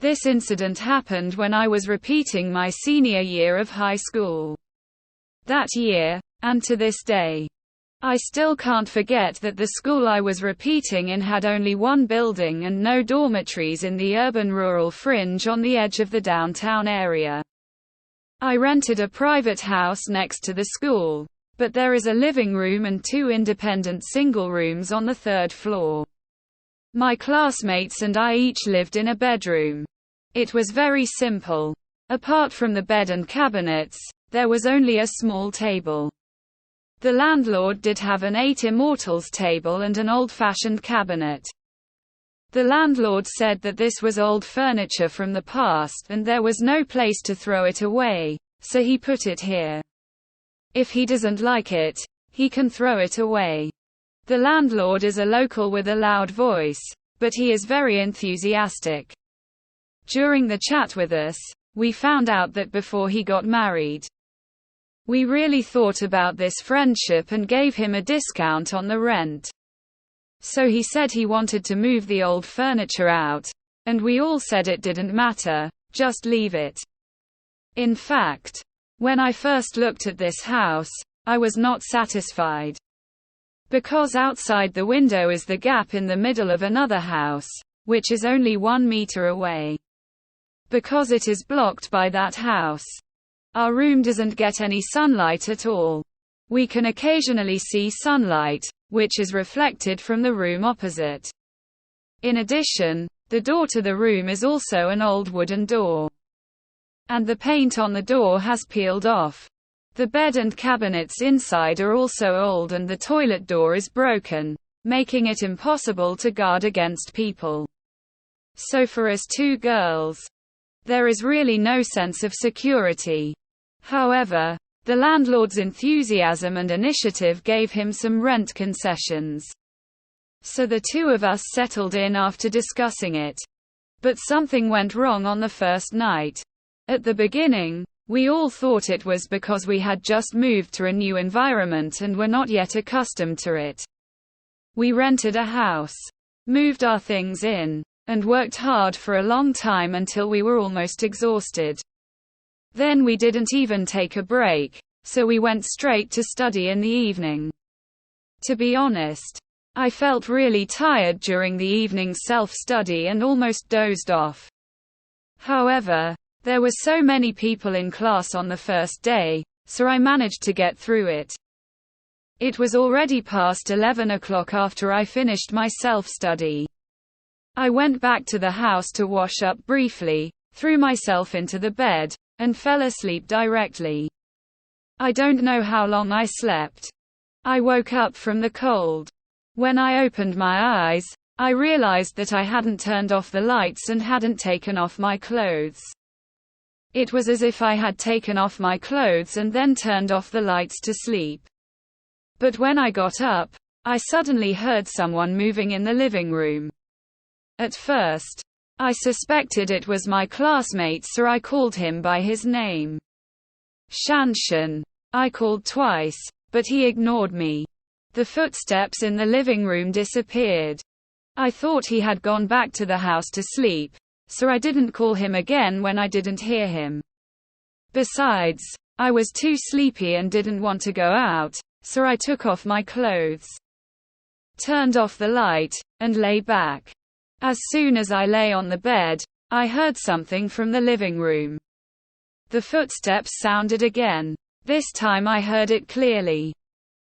This incident happened when I was repeating my senior year of high school. That year, and to this day, I still can't forget that the school I was repeating in had only one building and no dormitories in the urban-rural fringe on the edge of the downtown area. I rented a private house next to the school, but there is a living room and 2 independent single rooms on the 3rd floor. My classmates and I each lived in a bedroom. It was very simple. Apart from the bed and cabinets, there was only a small table. The landlord did have an 8 Immortals table and an old-fashioned cabinet. The landlord said that this was old furniture from the past and there was no place to throw it away, so he put it here. If he doesn't like it, he can throw it away. The landlord is a local with a loud voice, but he is very enthusiastic. During the chat with us, we found out that before he got married, we really thought about this friendship and gave him a discount on the rent. So he said he wanted to move the old furniture out, and we all said it didn't matter, just leave it. In fact, when I first looked at this house, I was not satisfied. Because outside the window is the gap in the middle of another house, which is only 1 meter away. Because it is blocked by that house, our room doesn't get any sunlight at all. We can occasionally see sunlight, which is reflected from the room opposite. In addition, the door to the room is also an old wooden door. And the paint on the door has peeled off. The bed and cabinets inside are also old and the toilet door is broken, making it impossible to guard against people. So for us 2 girls, there is really no sense of security. However, the landlord's enthusiasm and initiative gave him some rent concessions. So the 2 of us settled in after discussing it. But something went wrong on the first night. At the beginning, we all thought it was because we had just moved to a new environment and were not yet accustomed to it. We rented a house, moved our things in, and worked hard for a long time until we were almost exhausted. Then we didn't even take a break, so we went straight to study in the evening. To be honest, I felt really tired during the evening self-study and almost dozed off. However, there were so many people in class on the first day, so I managed to get through it. It was already past 11 o'clock after I finished my self-study. I went back to the house to wash up briefly, threw myself into the bed, and fell asleep directly. I don't know how long I slept. I woke up from the cold. When I opened my eyes, I realized that I hadn't turned off the lights and hadn't taken off my clothes. It was as if I had taken off my clothes and then turned off the lights to sleep. But when I got up, I suddenly heard someone moving in the living room. At first, I suspected it was my classmate, so I called him by his name. Shanshan. I called twice, but he ignored me. The footsteps in the living room disappeared. I thought he had gone back to the house to sleep, so I didn't call him again when I didn't hear him. Besides, I was too sleepy and didn't want to go out, so I took off my clothes, turned off the light, and lay back. As soon as I lay on the bed, I heard something from the living room. The footsteps sounded again. This time I heard it clearly.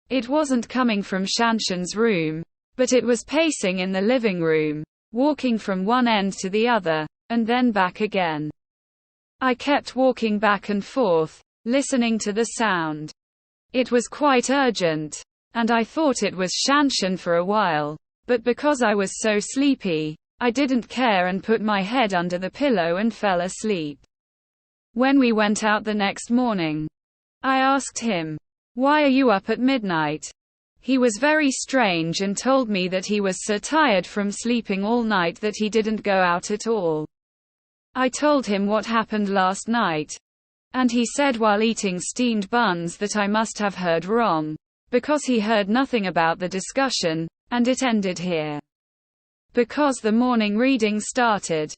It wasn't coming from Shanshan's room, but it was pacing in the living room, walking from one end to the other, and then back again. I kept walking back and forth, listening to the sound. It was quite urgent, and I thought it was Shanshan for a while, but because I was so sleepy, I didn't care and put my head under the pillow and fell asleep. When we went out the next morning, I asked him, "Why are you up at midnight?" He was very strange and told me that he was so tired from sleeping all night that he didn't go out at all. I told him what happened last night, and he said while eating steamed buns that I must have heard wrong, because he heard nothing about the discussion, and it ended here. Because the morning reading started.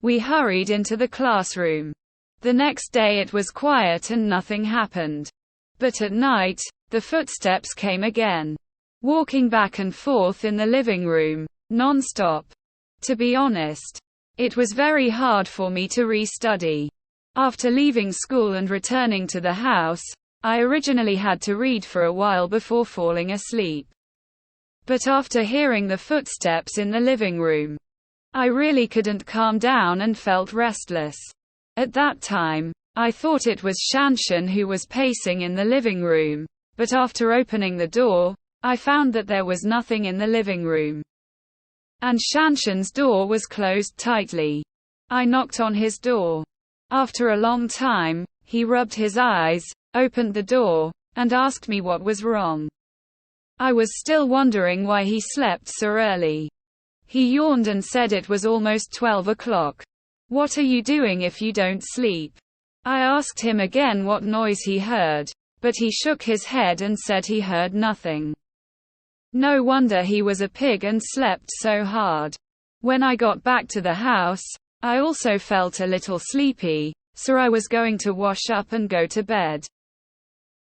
We hurried into the classroom. The next day it was quiet and nothing happened. But at night, the footsteps came again. Walking back and forth in the living room, non-stop. To be honest, it was very hard for me to re-study. After leaving school and returning to the house, I originally had to read for a while before falling asleep. But after hearing the footsteps in the living room, I really couldn't calm down and felt restless. At that time, I thought it was Shanshan who was pacing in the living room, but after opening the door, I found that there was nothing in the living room. And Shanshan's door was closed tightly. I knocked on his door. After a long time, he rubbed his eyes, opened the door, and asked me what was wrong. I was still wondering why he slept so early. He yawned and said it was almost 12 o'clock. "What are you doing if you don't sleep?" I asked him again what noise he heard, but he shook his head and said he heard nothing. No wonder he was a pig and slept so hard. When I got back to the house, I also felt a little sleepy, so I was going to wash up and go to bed.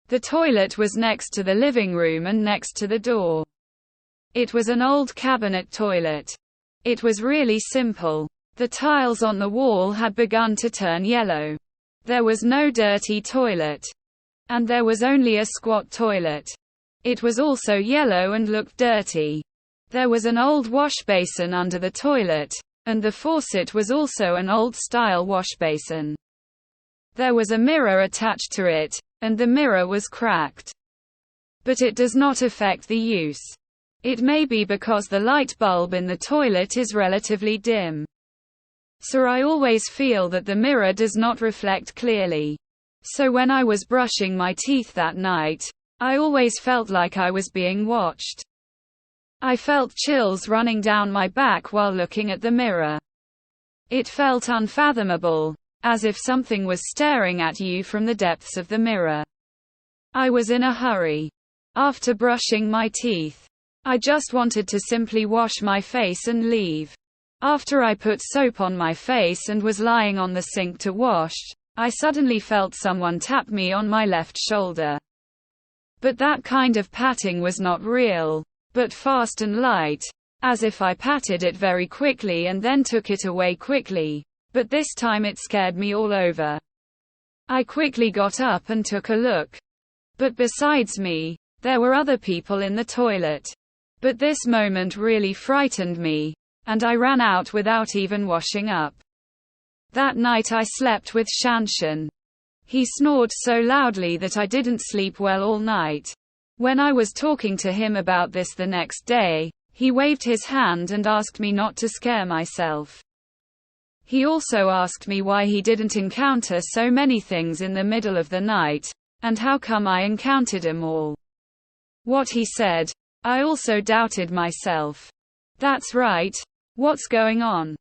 The toilet was next to the living room and next to the door. It was an old cabinet toilet. It was really simple. The tiles on the wall had begun to turn yellow. There was no dirty toilet. And there was only a squat toilet. It was also yellow and looked dirty. There was an old wash basin under the toilet, and the faucet was also an old-style wash basin. There was a mirror attached to it, and the mirror was cracked. But it does not affect the use. It may be because the light bulb in the toilet is relatively dim. So I always feel that the mirror does not reflect clearly. So when I was brushing my teeth that night, I always felt like I was being watched. I felt chills running down my back while looking at the mirror. It felt unfathomable, as if something was staring at you from the depths of the mirror. I was in a hurry. After brushing my teeth, I just wanted to simply wash my face and leave. After I put soap on my face and was lying on the sink to wash, I suddenly felt someone tap me on my left shoulder. But that kind of patting was not real, but fast and light, as if I patted it very quickly and then took it away quickly, but this time it scared me all over. I quickly got up and took a look. But besides me, there were other people in the toilet. But this moment really frightened me, and I ran out without even washing up. That night I slept with Shanshan. He snored so loudly that I didn't sleep well all night. When I was talking to him about this the next day, he waved his hand and asked me not to scare myself. He also asked me why he didn't encounter so many things in the middle of the night, and how come I encountered them all. What he said, I also doubted myself. That's right. What's going on?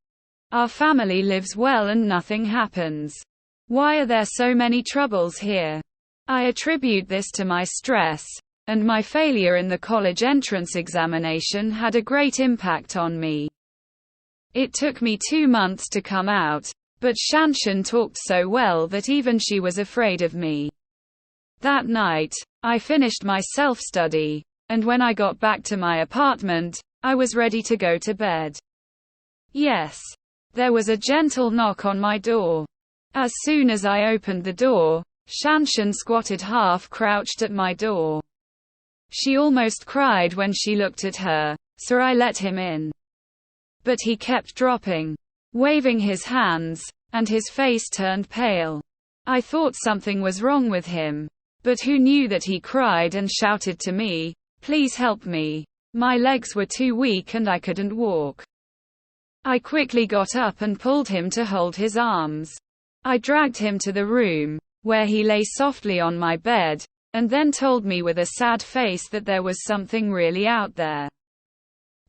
Our family lives well and nothing happens. Why are there so many troubles here? I attribute this to my stress, and my failure in the college entrance examination had a great impact on me. It took me 2 months to come out, but Shanshan talked so well that even she was afraid of me. That night, I finished my self-study, and when I got back to my apartment, I was ready to go to bed. Yes. There was a gentle knock on my door. As soon as I opened the door, Shanshan squatted half-crouched at my door. She almost cried when she looked at her, so I let him in. But he kept dropping, waving his hands, and his face turned pale. I thought something was wrong with him, but who knew that he cried and shouted to me, "Please help me." My legs were too weak and I couldn't walk. I quickly got up and pulled him to hold his arms. I dragged him to the room, where he lay softly on my bed, and then told me with a sad face that there was something really out there.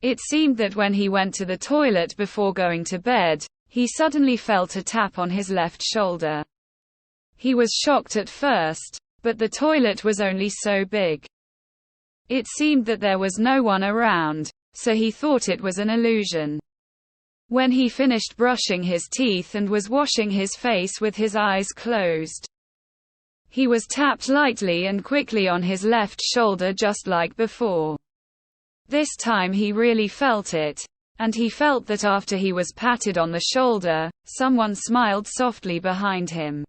It seemed that when he went to the toilet before going to bed, he suddenly felt a tap on his left shoulder. He was shocked at first, but the toilet was only so big. It seemed that there was no one around, so he thought it was an illusion. When he finished brushing his teeth and was washing his face with his eyes closed, he was tapped lightly and quickly on his left shoulder just like before. This time he really felt it, and he felt that after he was patted on the shoulder, someone smiled softly behind him.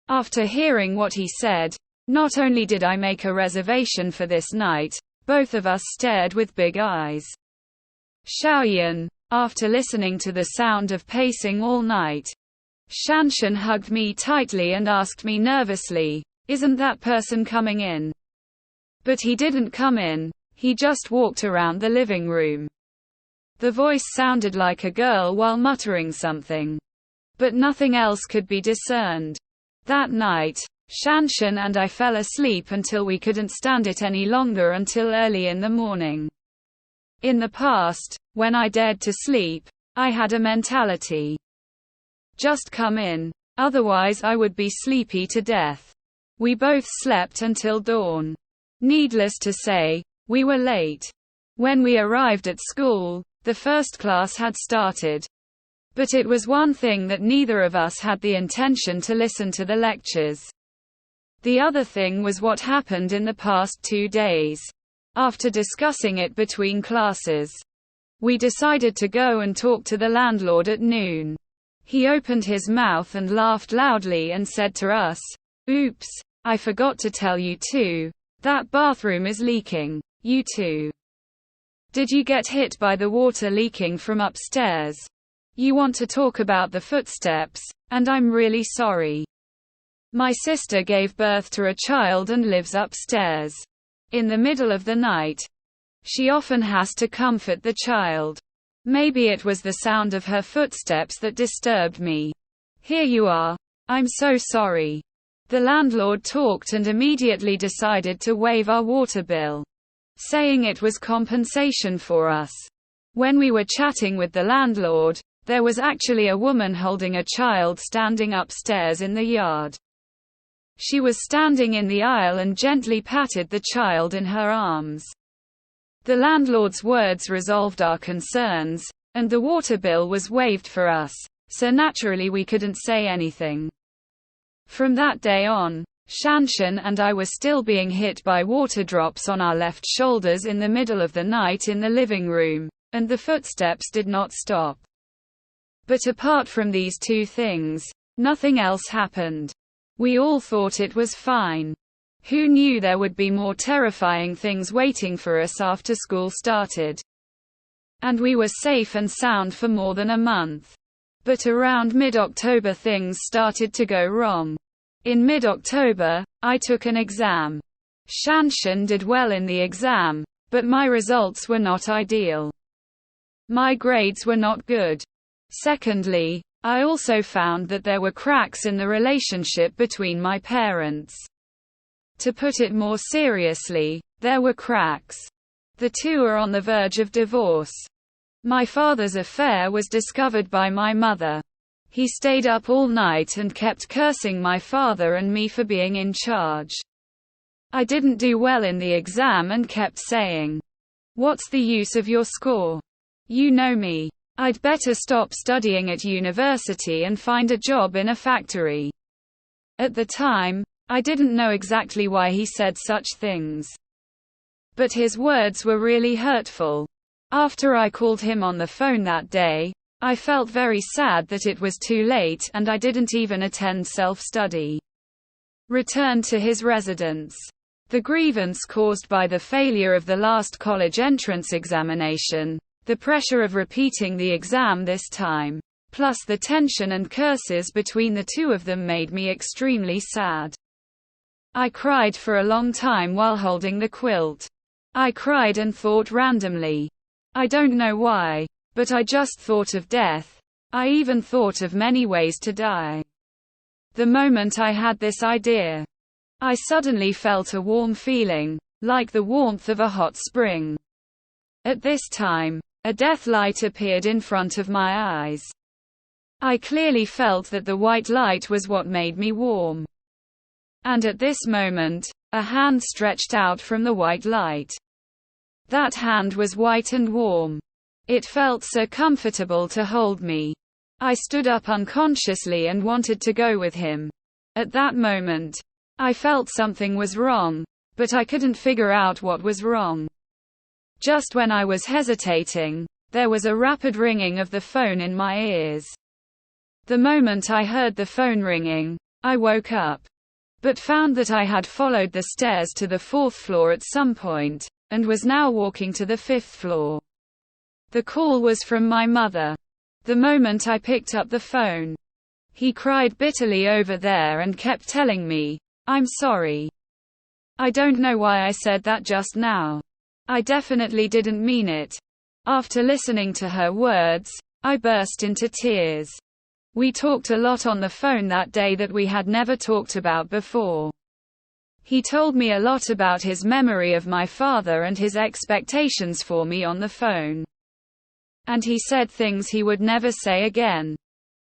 After hearing what he said, not only did I make a reservation for this night, both of us stared with big eyes. Xiaoyan, after listening to the sound of pacing all night, Shanshan hugged me tightly and asked me nervously, "Isn't that person coming in?" But he didn't come in, he just walked around the living room. The voice sounded like a girl while muttering something, but nothing else could be discerned. That night, Shanshan and I fell asleep until we couldn't stand it any longer until early in the morning. In the past, when I dared to sleep, I had a mentality. Just come in, otherwise I would be sleepy to death. We both slept until dawn. Needless to say, we were late. When we arrived at school, the first class had started. But it was one thing that neither of us had the intention to listen to the lectures. The other thing was what happened in the past 2 days. After discussing it between classes, we decided to go and talk to the landlord at noon. He opened his mouth and laughed loudly and said to us, "Oops, I forgot to tell you too. That bathroom is leaking. You too. Did you get hit by the water leaking from upstairs? You want to talk about the footsteps, and I'm really sorry. My sister gave birth to a child and lives upstairs. In the middle of the night, she often has to comfort the child. Maybe it was the sound of her footsteps that disturbed me. Here you are. I'm so sorry." The landlord talked and immediately decided to waive our water bill, saying it was compensation for us. When we were chatting with the landlord, there was actually a woman holding a child standing upstairs in the yard. She was standing in the aisle and gently patted the child in her arms. The landlord's words resolved our concerns, and the water bill was waived for us, so naturally we couldn't say anything. From that day on, Shanshan and I were still being hit by water drops on our left shoulders in the middle of the night in the living room, and the footsteps did not stop. But apart from these 2 things, nothing else happened. We all thought it was fine. Who knew there would be more terrifying things waiting for us after school started? And we were safe and sound for more than a month. But around mid-October things started to go wrong. In mid-October, I took an exam. Shanshan did well in the exam, but my results were not ideal. My grades were not good. Secondly, I also found that there were cracks in the relationship between my parents. To put it more seriously, there were cracks. The two are on the verge of divorce. My father's affair was discovered by my mother. He stayed up all night and kept cursing my father and me for being in charge. I didn't do well in the exam and kept saying, "What's the use of your score? You know me. I'd better stop studying at university and find a job in a factory." At the time, I didn't know exactly why he said such things. But his words were really hurtful. After I called him on the phone that day, I felt very sad that it was too late and I didn't even attend self-study. Returned to his residence. The grievance caused by the failure of the last college entrance examination, the pressure of repeating the exam this time, plus the tension and curses between the two of them made me extremely sad. I cried for a long time while holding the quilt. I cried and thought randomly. I don't know why, but I just thought of death. I even thought of many ways to die. The moment I had this idea, I suddenly felt a warm feeling, like the warmth of a hot spring. At this time, a death light appeared in front of my eyes. I clearly felt that the white light was what made me warm. And at this moment, a hand stretched out from the white light. That hand was white and warm. It felt so comfortable to hold me. I stood up unconsciously and wanted to go with him. At that moment, I felt something was wrong, but I couldn't figure out what was wrong. Just when I was hesitating, there was a rapid ringing of the phone in my ears. The moment I heard the phone ringing, I woke up, but found that I had followed the stairs to the 4th floor at some point, and was now walking to the 5th floor. The call was from my mother. The moment I picked up the phone, he cried bitterly over there and kept telling me, "I'm sorry. I don't know why I said that just now. I definitely didn't mean it." After listening to her words, I burst into tears. We talked a lot on the phone that day that we had never talked about before. He told me a lot about his memory of my father and his expectations for me on the phone. And he said things he would never say again.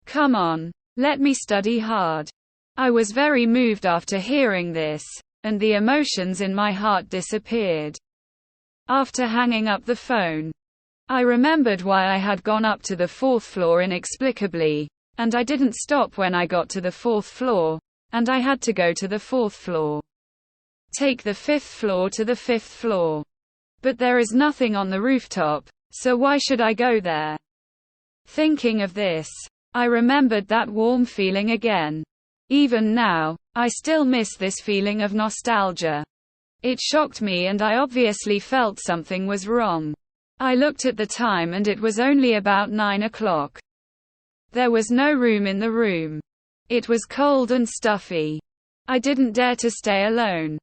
Come on, let me study hard. I was very moved after hearing this, and the emotions in my heart disappeared. After hanging up the phone, I remembered why I had gone up to the 4th floor inexplicably, and I didn't stop when I got to the 4th floor, and I had to go to the 4th floor. Take the 5th floor to the 5th floor. But there is nothing on the rooftop, so why should I go there? Thinking of this, I remembered that warm feeling again. Even now, I still miss this feeling of nostalgia. It shocked me and I obviously felt something was wrong. I looked at the time and it was only about 9 o'clock. There was no room in the room. It was cold and stuffy. I didn't dare to stay alone.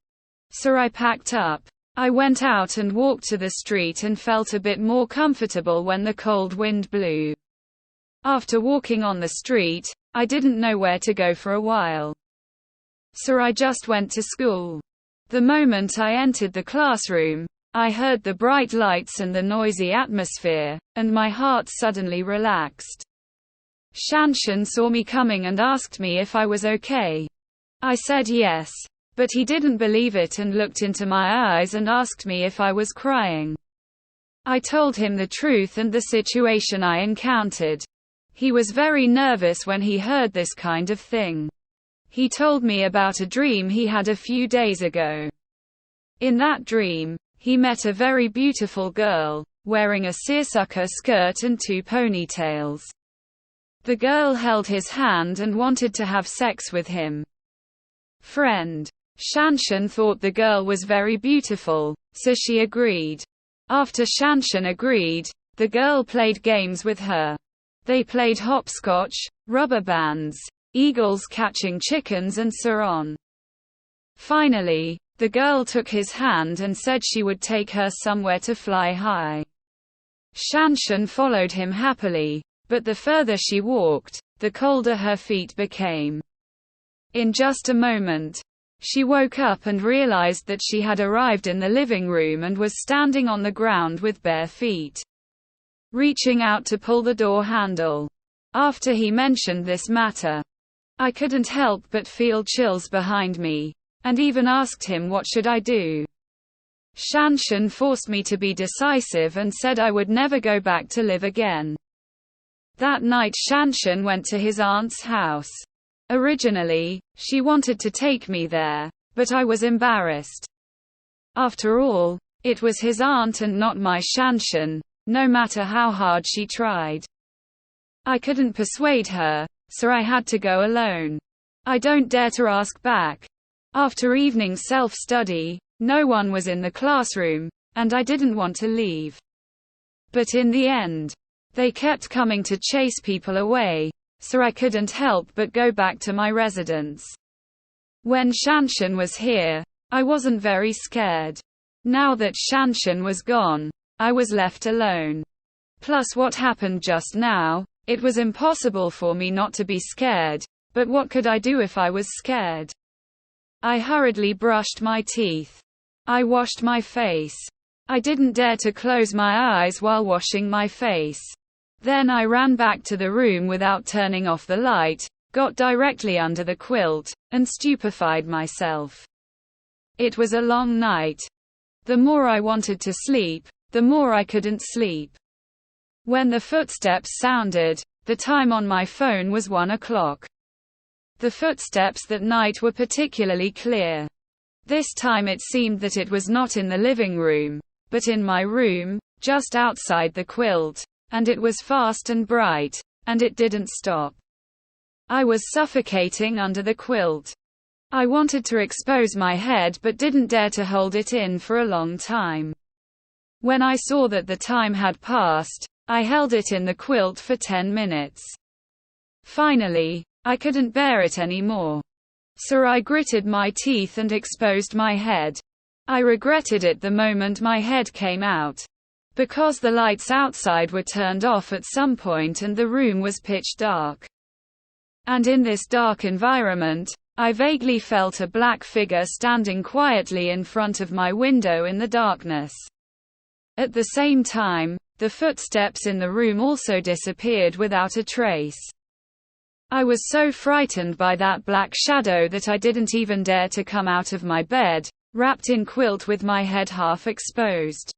So I packed up. I went out and walked to the street and felt a bit more comfortable when the cold wind blew. After walking on the street, I didn't know where to go for a while. So I just went to school. The moment I entered the classroom, I heard the bright lights and the noisy atmosphere, and my heart suddenly relaxed. Shanshan saw me coming and asked me if I was okay. I said yes, but he didn't believe it and looked into my eyes and asked me if I was crying. I told him the truth and the situation I encountered. He was very nervous when he heard this kind of thing. He told me about a dream he had a few days ago. In that dream, he met a very beautiful girl, wearing a seersucker skirt and 2 ponytails. The girl held his hand and wanted to have sex with him. Friend Shanshan thought the girl was very beautiful, so she agreed. After Shanshan agreed, the girl played games with her. They played hopscotch, rubber bands, eagles catching chickens and so on. Finally, the girl took his hand and said she would take her somewhere to fly high. Shanshan followed him happily, but the further she walked, the colder her feet became. In just a moment, she woke up and realized that she had arrived in the living room and was standing on the ground with bare feet, reaching out to pull the door handle. After he mentioned this matter, I couldn't help but feel chills behind me, and even asked him what should I do. Shanshan forced me to be decisive and said I would never go back to live again. That night Shanshan went to his aunt's house. Originally, she wanted to take me there, but I was embarrassed. After all, it was his aunt and not my Shanshan, no matter how hard she tried. I couldn't persuade her, so I had to go alone. I don't dare to ask back. After evening self-study, no one was in the classroom, and I didn't want to leave. But in the end, they kept coming to chase people away, so I couldn't help but go back to my residence. When Shanshan was here, I wasn't very scared. Now that Shanshan was gone, I was left alone. Plus what happened just now, it was impossible for me not to be scared, but what could I do if I was scared? I hurriedly brushed my teeth. I washed my face. I didn't dare to close my eyes while washing my face. Then I ran back to the room without turning off the light, got directly under the quilt, and stupefied myself. It was a long night. The more I wanted to sleep, the more I couldn't sleep. When the footsteps sounded, the time on my phone was 1 o'clock. The footsteps that night were particularly clear. This time it seemed that it was not in the living room, but in my room, just outside the quilt, and it was fast and bright, and it didn't stop. I was suffocating under the quilt. I wanted to expose my head but didn't dare to hold it in for a long time. When I saw that the time had passed, I held it in the quilt for 10 minutes. Finally, I couldn't bear it anymore. So I gritted my teeth and exposed my head. I regretted it the moment my head came out. Because the lights outside were turned off at some point and the room was pitch dark. And in this dark environment, I vaguely felt a black figure standing quietly in front of my window in the darkness. At the same time, the footsteps in the room also disappeared without a trace. I was so frightened by that black shadow that I didn't even dare to come out of my bed, wrapped in quilt with my head half exposed.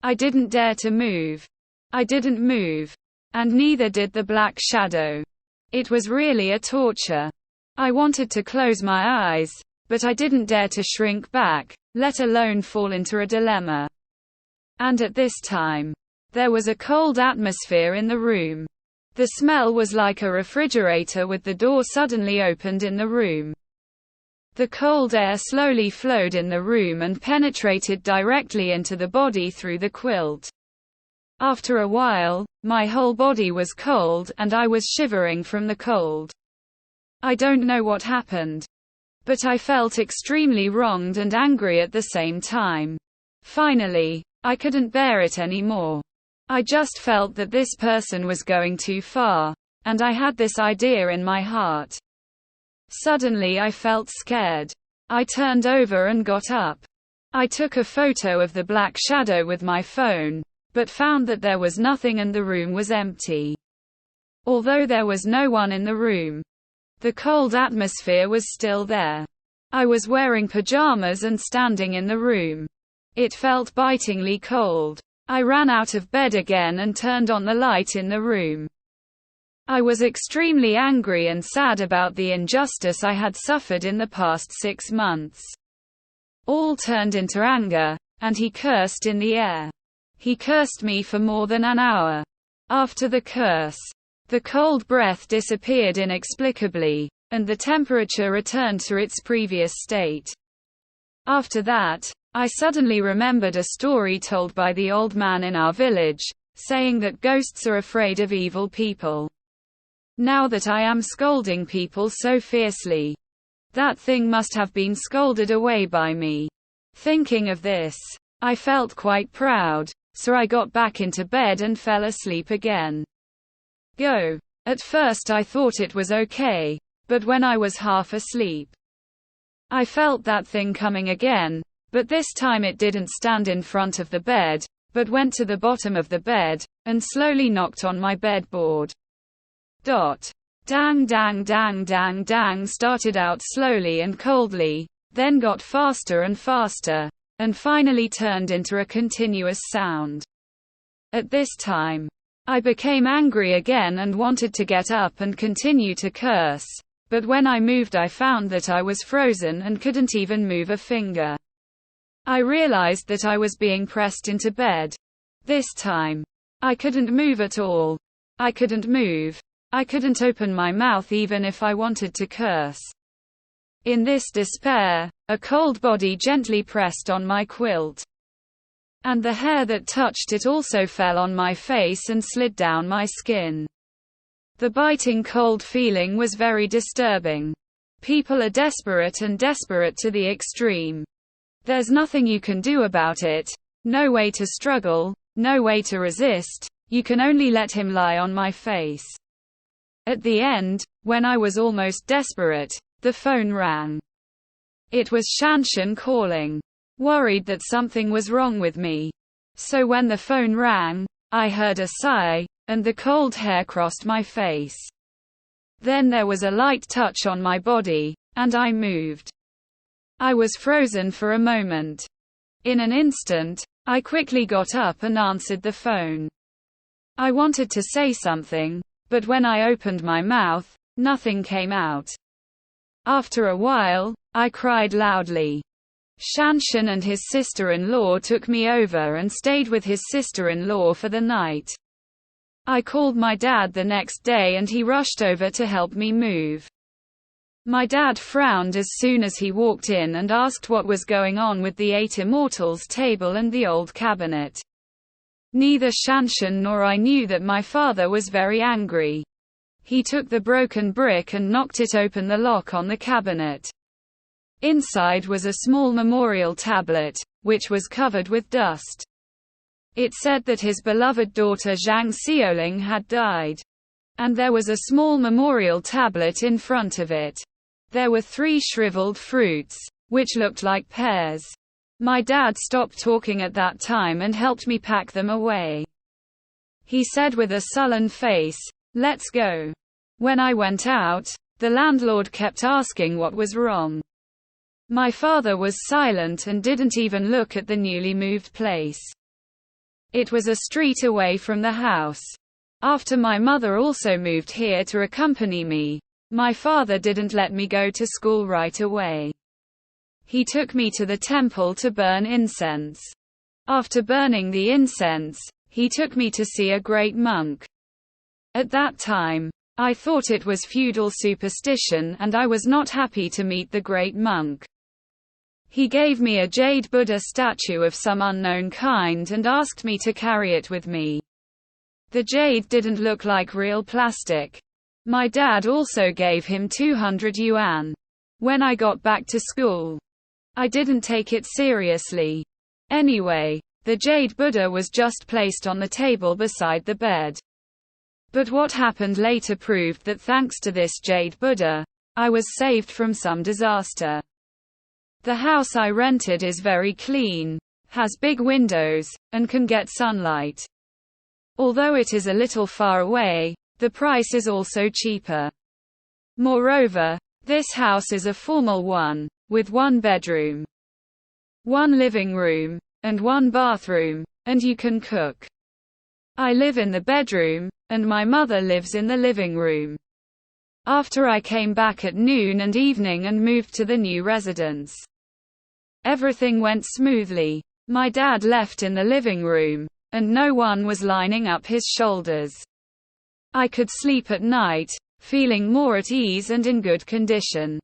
I didn't dare to move. I didn't move. And neither did the black shadow. It was really a torture. I wanted to close my eyes, but I didn't dare to shrink back, let alone fall into a dilemma. And at this time, there was a cold atmosphere in the room. The smell was like a refrigerator with the door suddenly opened in the room. The cold air slowly flowed in the room and penetrated directly into the body through the quilt. After a while, my whole body was cold and I was shivering from the cold. I don't know what happened. But I felt extremely wronged and angry at the same time. Finally, I couldn't bear it anymore. I just felt that this person was going too far, and I had this idea in my heart. Suddenly I felt scared. I turned over and got up. I took a photo of the black shadow with my phone, but found that there was nothing and the room was empty. Although there was no one in the room, the cold atmosphere was still there. I was wearing pajamas and standing in the room. It felt bitingly cold. I ran out of bed again and turned on the light in the room. I was extremely angry and sad about the injustice I had suffered in the past 6 months. All turned into anger, and he cursed in the air. He cursed me for more than an hour. After the curse, the cold breath disappeared inexplicably, and the temperature returned to its previous state. After that, I suddenly remembered a story told by the old man in our village, saying that ghosts are afraid of evil people. Now that I am scolding people so fiercely, that thing must have been scolded away by me. Thinking of this, I felt quite proud, so I got back into bed and fell asleep again. At first I thought it was okay, but when I was half asleep, I felt that thing coming again, but this time it didn't stand in front of the bed, but went to the bottom of the bed, and slowly knocked on my bedboard. Dang dang dang dang dang started out slowly and coldly, then got faster and faster, and finally turned into a continuous sound. At this time, I became angry again and wanted to get up and continue to curse, but when I moved I found that I was frozen and couldn't even move a finger. I realized that I was being pressed into bed. This time, I couldn't move at all. I couldn't move. I couldn't open my mouth even if I wanted to curse. In this despair, a cold body gently pressed on my quilt. And the hair that touched it also fell on my face and slid down my skin. The biting cold feeling was very disturbing. People are desperate and desperate to the extreme. There's nothing you can do about it, no way to struggle, no way to resist, you can only let him lie on my face. At the end, when I was almost desperate, the phone rang. It was Shanshan calling, worried that something was wrong with me. So when the phone rang, I heard a sigh, and the cold hair crossed my face. Then there was a light touch on my body, and I moved. I was frozen for a moment. In an instant, I quickly got up and answered the phone. I wanted to say something, but when I opened my mouth, nothing came out. After a while, I cried loudly. Shanshan and his sister-in-law took me over and stayed with his sister-in-law for the night. I called my dad the next day and he rushed over to help me move. My dad frowned as soon as he walked in and asked what was going on with the 8 Immortals table and the old cabinet. Neither Shanshan nor I knew that my father was very angry. He took the broken brick and knocked it open the lock on the cabinet. Inside was a small memorial tablet, which was covered with dust. It said that his beloved daughter Zhang Xiaoling had died. And there was a small memorial tablet in front of it. There were 3 shriveled fruits, which looked like pears. My dad stopped talking at that time and helped me pack them away. He said with a sullen face, "Let's go." When I went out, the landlord kept asking what was wrong. My father was silent and didn't even look at the newly moved place. It was a street away from the house. After my mother also moved here to accompany me, my father didn't let me go to school right away. He took me to the temple to burn incense. After burning the incense, he took me to see a great monk. At that time, I thought it was feudal superstition and I was not happy to meet the great monk. He gave me a jade Buddha statue of some unknown kind and asked me to carry it with me. The jade didn't look like real plastic. My dad also gave him 200 yuan. When I got back to school, I didn't take it seriously. Anyway, the jade Buddha was just placed on the table beside the bed. But what happened later proved that thanks to this jade Buddha, I was saved from some disaster. The house I rented is very clean, has big windows, and can get sunlight. Although it is a little far away, the price is also cheaper. Moreover, this house is a formal one, with 1 bedroom, 1 living room, and 1 bathroom, and you can cook. I live in the bedroom, and my mother lives in the living room. After I came back at noon and evening and moved to the new residence, everything went smoothly. My dad left in the living room, and no one was lining up his shoulders. I could sleep at night, feeling more at ease and in good condition.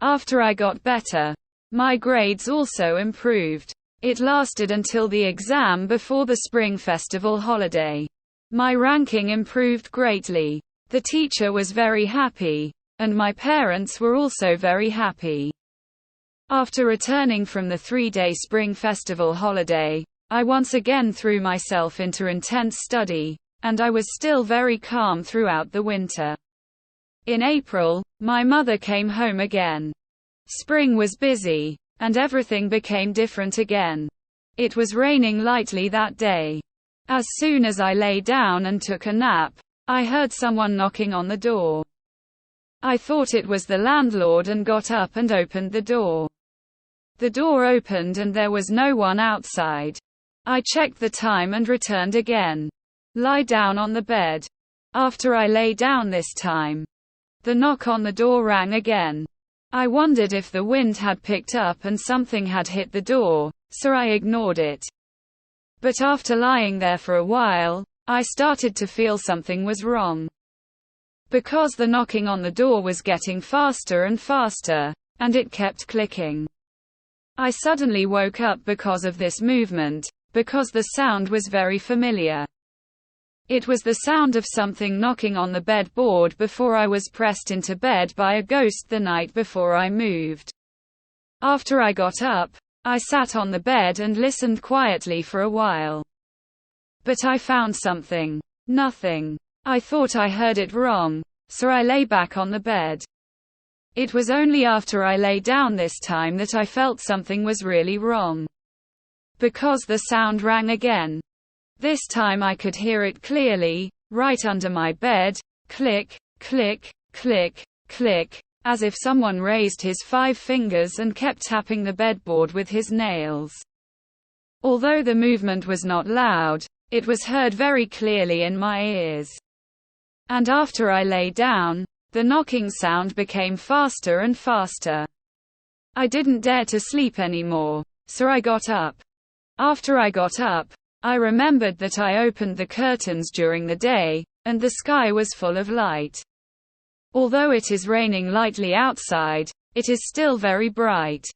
After I got better, my grades also improved. It lasted until the exam before the Spring Festival holiday. My ranking improved greatly. The teacher was very happy, and my parents were also very happy. After returning from the 3-day Spring Festival holiday, I once again threw myself into intense study, and I was still very calm throughout the winter. In April, my mother came home again. Spring was busy, and everything became different again. It was raining lightly that day. As soon as I lay down and took a nap, I heard someone knocking on the door. I thought it was the landlord and got up and opened the door. The door opened and there was no one outside. I checked the time and returned again. Lie down on the bed. After I lay down this time, the knock on the door rang again. I wondered if the wind had picked up and something had hit the door, so I ignored it. But after lying there for a while, I started to feel something was wrong. Because the knocking on the door was getting faster and faster, and it kept clicking. I suddenly woke up because of this movement, because the sound was very familiar. It was the sound of something knocking on the bed board before I was pressed into bed by a ghost the night before I moved. After I got up, I sat on the bed and listened quietly for a while. But I found something. Nothing. I thought I heard it wrong, so I lay back on the bed. It was only after I lay down this time that I felt something was really wrong. Because the sound rang again. This time I could hear it clearly, right under my bed, click, click, click, click, as if someone raised his 5 fingers and kept tapping the bedboard with his nails. Although the movement was not loud, It was heard very clearly in my ears. And after I lay down, the knocking sound became faster and faster. I didn't dare to sleep anymore, so I got up. After I got up, I remembered that I opened the curtains during the day, and the sky was full of light. Although it is raining lightly outside, it is still very bright.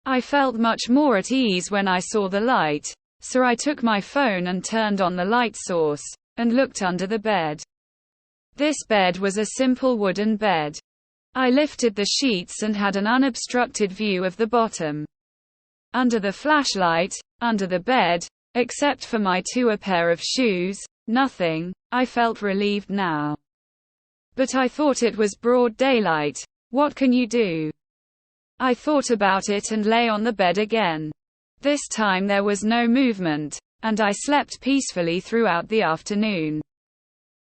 I felt much more at ease when I saw the light, so I took my phone and turned on the light source, and looked under the bed. This bed was a simple wooden bed. I lifted the sheets and had an unobstructed view of the bottom. Under the flashlight, under the bed, except for my a pair of shoes, nothing. I felt relieved now. But I thought it was broad daylight. What can you do? I thought about it and lay on the bed again. This time there was no movement, and I slept peacefully throughout the afternoon.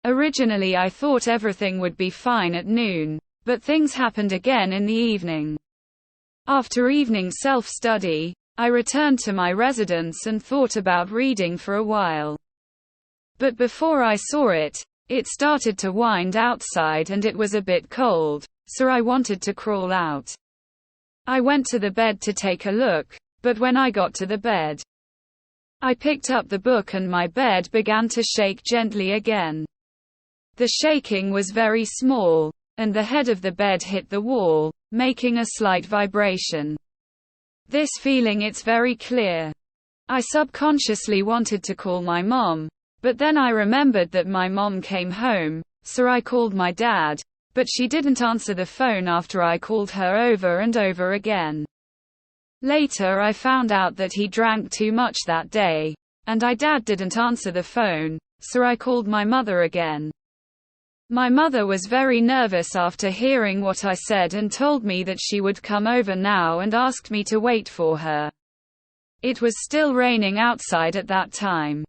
Originally I thought everything would be fine at noon, but things happened again in the evening. After evening self-study, I returned to my residence and thought about reading for a while. But before I saw it, it started to wind outside and it was a bit cold, so I wanted to crawl out. I went to the bed to take a look, but when I got to the bed, I picked up the book and my bed began to shake gently again. The shaking was very small, and the head of the bed hit the wall, making a slight vibration. This feeling, it's very clear. I subconsciously wanted to call my mom, but then I remembered that my mom came home, so I called my dad, but she didn't answer the phone after I called her over and over again. Later I found out that he drank too much that day, and dad didn't answer the phone, so I called my mother again. My mother was very nervous after hearing what I said and told me that she would come over now and asked me to wait for her. It was still raining outside at that time.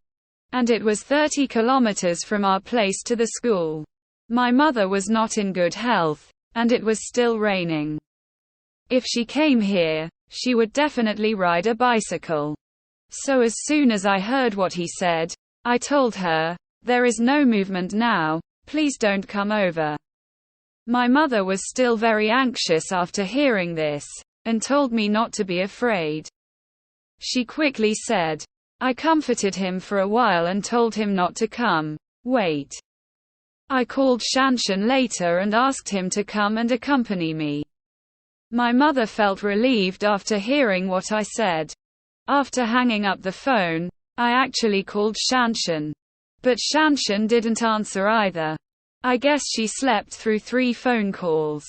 And it was 30 kilometers from our place to the school. My mother was not in good health, and it was still raining. If she came here, she would definitely ride a bicycle. So as soon as I heard what he said, I told her, "There is no movement now, please don't come over." My mother was still very anxious after hearing this, and told me not to be afraid. She quickly said, I comforted him for a while and told him not to come. Wait. I called Shanshan later and asked him to come and accompany me. My mother felt relieved after hearing what I said. After hanging up the phone, I actually called Shanshan. But Shanshan didn't answer either. I guess she slept through 3 phone calls.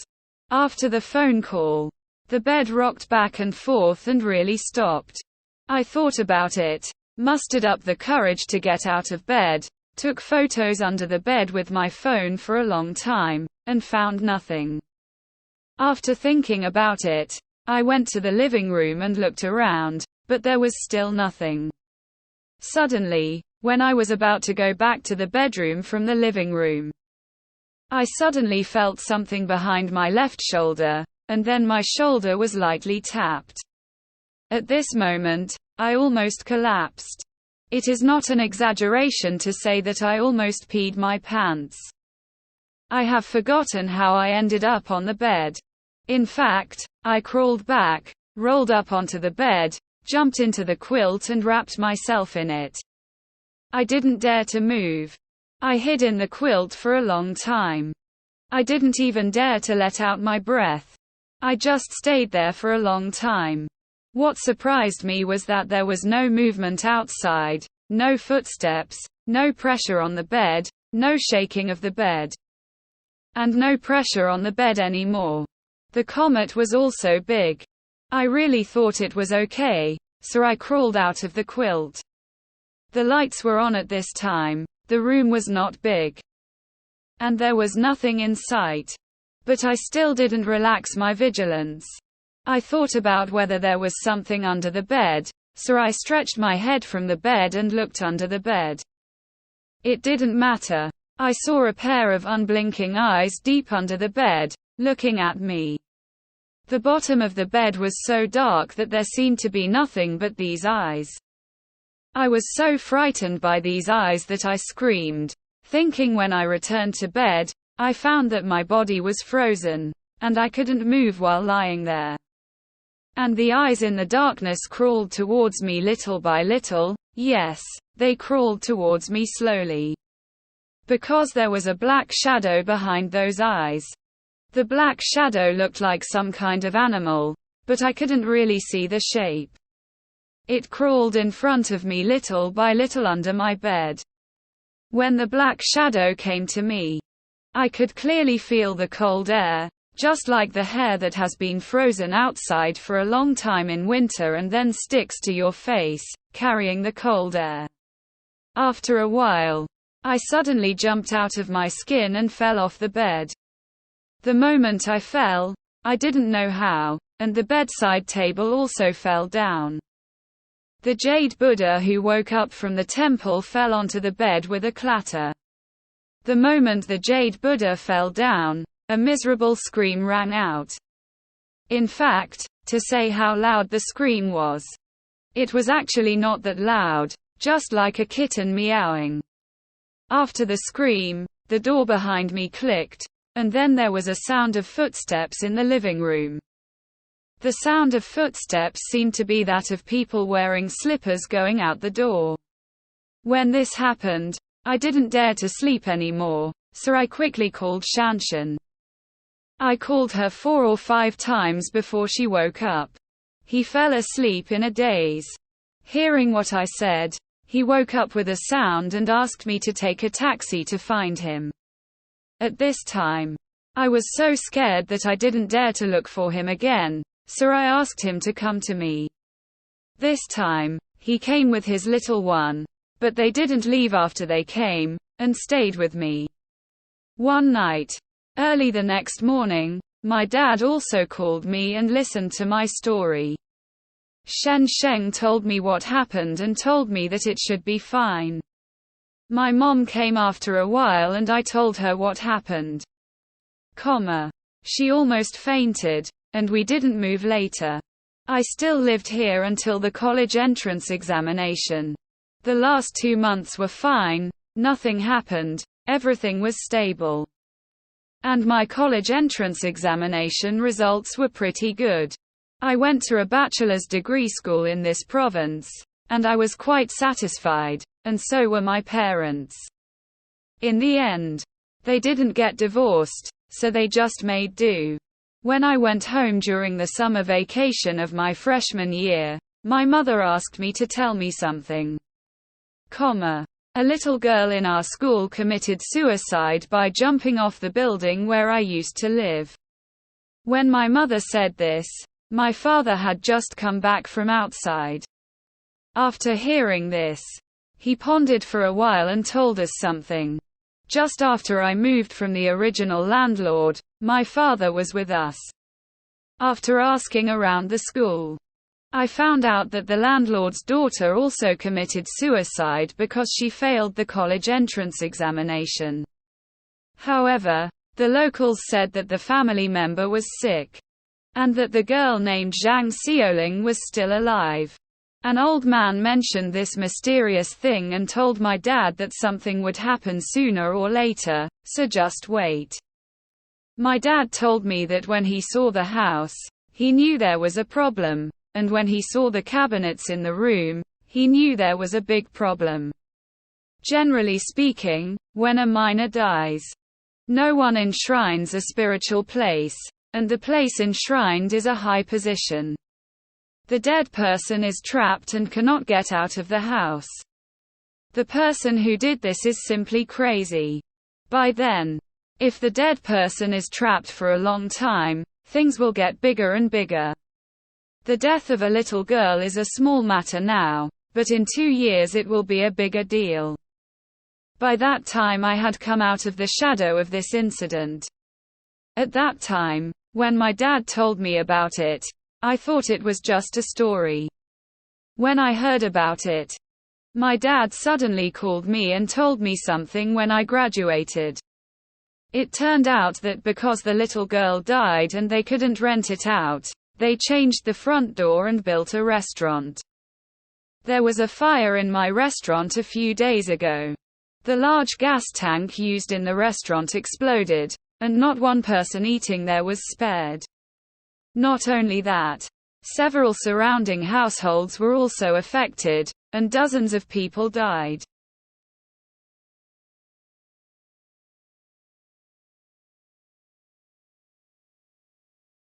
After the phone call, the bed rocked back and forth and really stopped. I thought about it, mustered up the courage to get out of bed, took photos under the bed with my phone for a long time, and found nothing. After thinking about it, I went to the living room and looked around, but there was still nothing. Suddenly, when I was about to go back to the bedroom from the living room, I suddenly felt something behind my left shoulder, and then my shoulder was lightly tapped. At this moment, I almost collapsed. It is not an exaggeration to say that I almost peed my pants. I have forgotten how I ended up on the bed. In fact, I crawled back, rolled up onto the bed, jumped into the quilt and wrapped myself in it. I didn't dare to move. I hid in the quilt for a long time. I didn't even dare to let out my breath. I just stayed there for a long time. What surprised me was that there was no movement outside, no footsteps, no pressure on the bed, no shaking of the bed, and no pressure on the bed anymore. The comet was also big. I really thought it was okay, so I crawled out of the quilt. The lights were on at this time, the room was not big, and there was nothing in sight. But I still didn't relax my vigilance. I thought about whether there was something under the bed, so I stretched my head from the bed and looked under the bed. It didn't matter. I saw a pair of unblinking eyes deep under the bed, looking at me. The bottom of the bed was so dark that there seemed to be nothing but these eyes. I was so frightened by these eyes that I screamed, thinking when I returned to bed, I found that my body was frozen, and I couldn't move while lying there. And the eyes in the darkness crawled towards me little by little. Yes, they crawled towards me slowly. Because there was a black shadow behind those eyes. The black shadow looked like some kind of animal, but I couldn't really see the shape. It crawled in front of me little by little under my bed. When the black shadow came to me, I could clearly feel the cold air, just like the hair that has been frozen outside for a long time in winter and then sticks to your face, carrying the cold air. After a while, I suddenly jumped out of my skin and fell off the bed. The moment I fell, I didn't know how, and the bedside table also fell down. The jade Buddha who woke up from the temple fell onto the bed with a clatter. The moment the jade Buddha fell down, a miserable scream rang out. In fact, to say how loud the scream was, it was actually not that loud, just like a kitten meowing. After the scream, the door behind me clicked, and then there was a sound of footsteps in the living room. The sound of footsteps seemed to be that of people wearing slippers going out the door. When this happened, I didn't dare to sleep anymore, so I quickly called Shanshan. I called her 4 or 5 times before she woke up. He fell asleep in a daze. Hearing what I said, he woke up with a sound and asked me to take a taxi to find him. At this time, I was so scared that I didn't dare to look for him again, so I asked him to come to me. This time, he came with his little one, but they didn't leave after they came, and stayed with me. One night, early the next morning, my dad also called me and listened to my story. Shen Sheng told me what happened and told me that it should be fine. My mom came after a while and I told her what happened. She almost fainted, and we didn't move later. I still lived here until the college entrance examination. The last 2 months were fine, nothing happened, everything was stable. And my college entrance examination results were pretty good. I went to a bachelor's degree school in this province, and I was quite satisfied, and so were my parents. In the end, they didn't get divorced, so they just made do. When I went home during the summer vacation of my freshman year, my mother asked me to tell me something. A little girl in our school committed suicide by jumping off the building where I used to live. When my mother said this, my father had just come back from outside. After hearing this, he pondered for a while and told us something. Just after I moved from the original landlord, my father was with us. After asking around the school, I found out that the landlord's daughter also committed suicide because she failed the college entrance examination. However, the locals said that the family member was sick, and that the girl named Zhang Xiaoling was still alive. An old man mentioned this mysterious thing and told my dad that something would happen sooner or later, so just wait. My dad told me that when he saw the house, he knew there was a problem, and when he saw the cabinets in the room, he knew there was a big problem. Generally speaking, when a miner dies, no one enshrines a spiritual place, and the place enshrined is a high position. The dead person is trapped and cannot get out of the house. The person who did this is simply crazy. By then, if the dead person is trapped for a long time, things will get bigger and bigger. The death of a little girl is a small matter now, but in 2 years it will be a bigger deal. By that time I had come out of the shadow of this incident. At that time, when my dad told me about it, I thought it was just a story. When I heard about it, my dad suddenly called me and told me something when I graduated. It turned out that because the little girl died and they couldn't rent it out, they changed the front door and built a restaurant. There was a fire in my restaurant a few days ago. The large gas tank used in the restaurant exploded, and not one person eating there was spared. Not only that, several surrounding households were also affected, and dozens of people died.